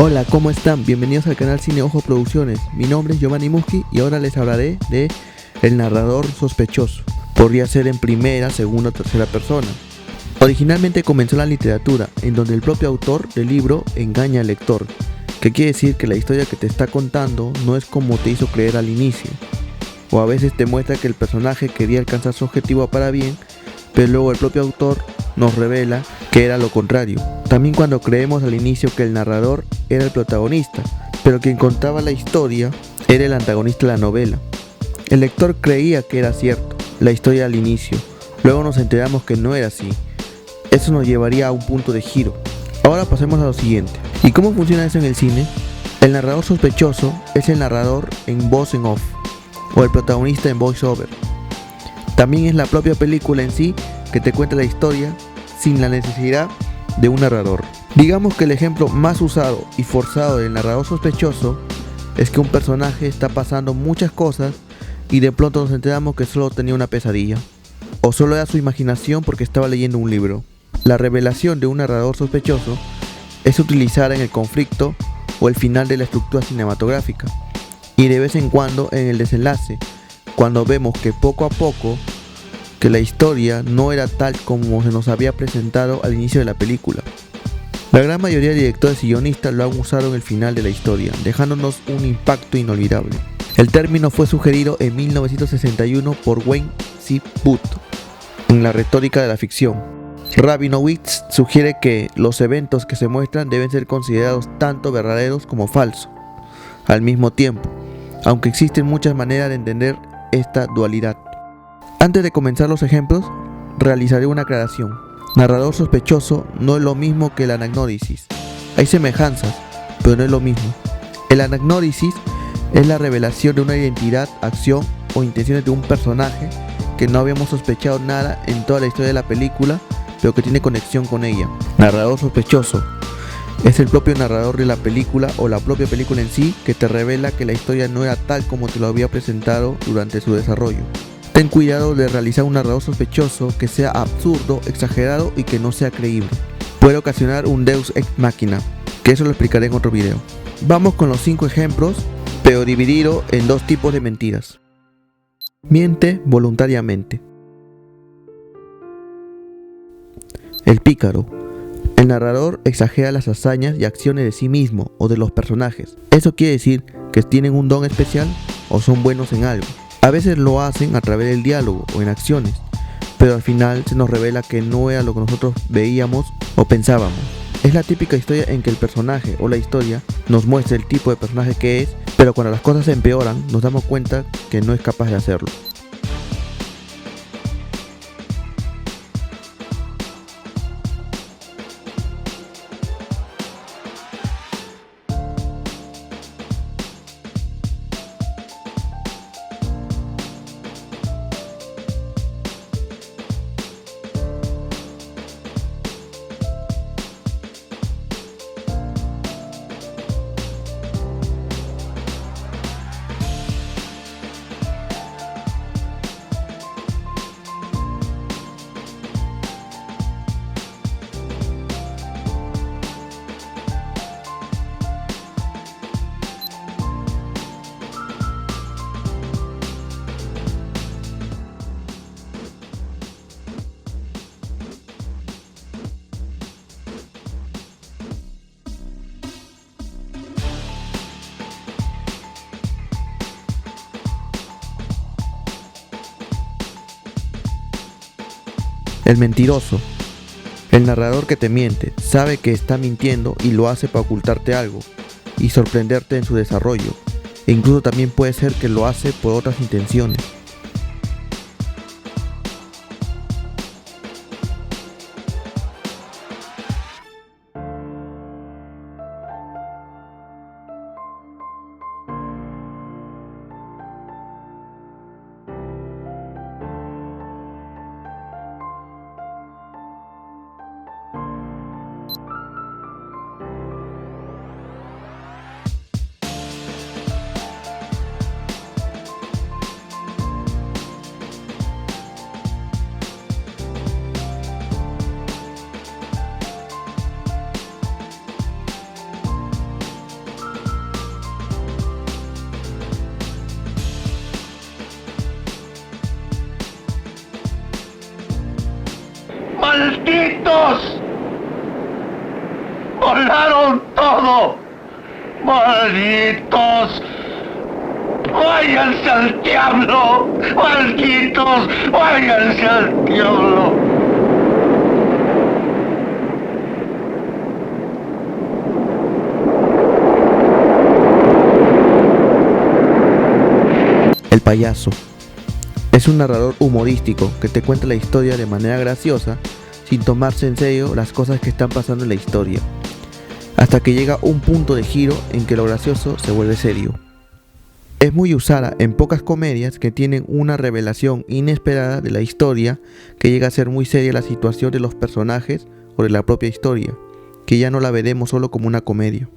Hola, ¿cómo están? Bienvenidos al canal Cine Ojo Producciones. Mi nombre es Giovanni Muschi y ahora les hablaré de El narrador sospechoso. Podría ser en primera, segunda o tercera persona. Originalmente comenzó la literatura, en donde el propio autor del libro engaña al lector, que quiere decir que la historia que te está contando no es como te hizo creer al inicio. O a veces te muestra que el personaje quería alcanzar su objetivo para bien, pero luego el propio autor nos revela que era lo contrario. También cuando creemos al inicio que el narrador era el protagonista, pero quien contaba la historia era el antagonista de la novela. El lector creía que era cierto, la historia al inicio, luego nos enteramos que no era así. Eso nos llevaría a un punto de giro. Ahora pasemos a lo siguiente. ¿Y cómo funciona eso en el cine? El narrador sospechoso es el narrador en voz en off, o el protagonista en voice over. También es la propia película en sí que te cuenta la historia sin la necesidad de un narrador. Digamos que el ejemplo más usado y forzado del narrador sospechoso es que un personaje está pasando muchas cosas y de pronto nos enteramos que solo tenía una pesadilla, o solo era su imaginación porque estaba leyendo un libro. La revelación de un narrador sospechoso es utilizada en el conflicto o el final de la estructura cinematográfica, y de vez en cuando en el desenlace, cuando vemos que poco a poco que la historia no era tal como se nos había presentado al inicio de la película. La gran mayoría de directores y guionistas lo han usado en el final de la historia, dejándonos un impacto inolvidable. El término fue sugerido en 1961 por Wayne C. Booth en La retórica de la ficción. Rabinowitz sugiere que los eventos que se muestran deben ser considerados tanto verdaderos como falsos al mismo tiempo, aunque existen muchas maneras de entender esta dualidad. Antes de comenzar los ejemplos, realizaré una aclaración. Narrador sospechoso no es lo mismo que el anagnórisis. Hay semejanzas, pero no es lo mismo. El anagnórisis es la revelación de una identidad, acción o intenciones de un personaje que no habíamos sospechado nada en toda la historia de la película, pero que tiene conexión con ella. Narrador sospechoso es el propio narrador de la película o la propia película en sí que te revela que la historia no era tal como te lo había presentado durante su desarrollo. Ten cuidado de realizar un narrador sospechoso que sea absurdo, exagerado y que no sea creíble. Puede ocasionar un deus ex machina, que eso lo explicaré en otro video. Vamos con los 5 ejemplos, pero dividido en 2 tipos de mentiras. Miente voluntariamente. El pícaro. El narrador exagera las hazañas y acciones de sí mismo o de los personajes. Eso quiere decir que tienen un don especial o son buenos en algo. A veces lo hacen a través del diálogo o en acciones, pero al final se nos revela que no era lo que nosotros veíamos o pensábamos. Es la típica historia en que el personaje o la historia nos muestra el tipo de personaje que es, pero cuando las cosas se empeoran nos damos cuenta que no es capaz de hacerlo. El mentiroso. El narrador que te miente sabe que está mintiendo y lo hace para ocultarte algo y sorprenderte en su desarrollo, e incluso también puede ser que lo hace por otras intenciones. ¡Malditos! ¡Volaron todo! ¡Malditos! ¡Váyanse al diablo! ¡Malditos! ¡Váyanse al diablo! El payaso es un narrador humorístico que te cuenta la historia de manera graciosa sin tomarse en serio las cosas que están pasando en la historia, hasta que llega un punto de giro en que lo gracioso se vuelve serio. Es muy usada en pocas comedias que tienen una revelación inesperada de la historia que llega a ser muy seria la situación de los personajes o de la propia historia, que ya no la veremos solo como una comedia.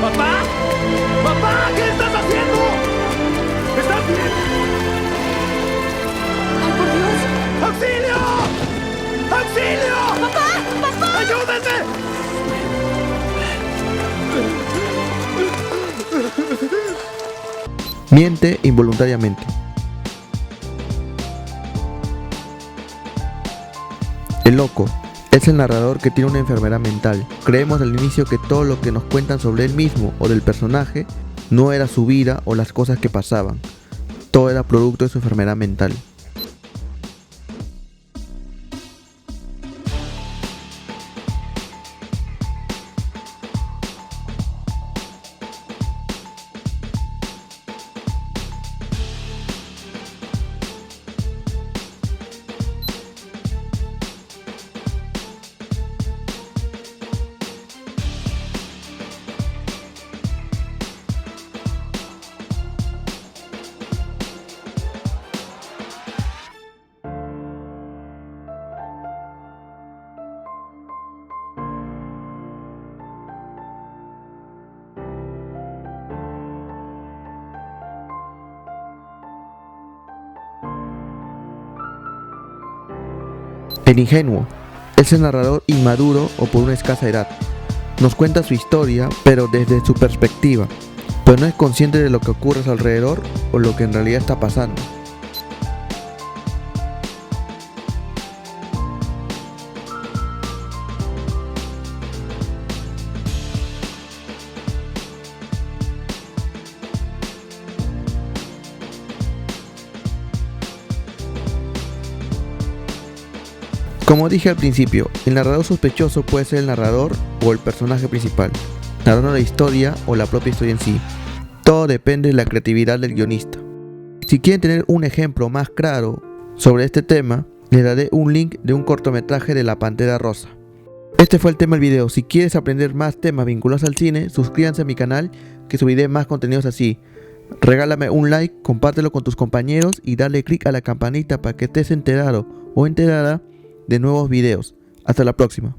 ¡Papá! ¡Papá! ¿Qué estás haciendo? ¿Estás bien? ¡Ay, por Dios! ¡Auxilio! ¡Auxilio! ¡Papá! ¡Papá! ¡Ayúdenme! Miente involuntariamente. El loco es el narrador que tiene una enfermedad mental. Creemos al inicio que todo lo que nos cuentan sobre él mismo o del personaje no era su vida o las cosas que pasaban. Todo era producto de su enfermedad mental. El ingenuo es el narrador inmaduro o por una escasa edad. Nos cuenta su historia, pero desde su perspectiva, pues no es consciente de lo que ocurre a su alrededor o lo que en realidad está pasando. Como dije al principio, el narrador sospechoso puede ser el narrador o el personaje principal, narrando la historia o la propia historia en sí. Todo depende de la creatividad del guionista. Si quieren tener un ejemplo más claro sobre este tema, les daré un link de un cortometraje de La Pantera Rosa. Este fue el tema del video. Si quieres aprender más temas vinculados al cine, suscríbanse a mi canal que subiré más contenidos así. Regálame un like, compártelo con tus compañeros y dale click a la campanita para que estés enterado o enterada de nuevos videos. Hasta la próxima.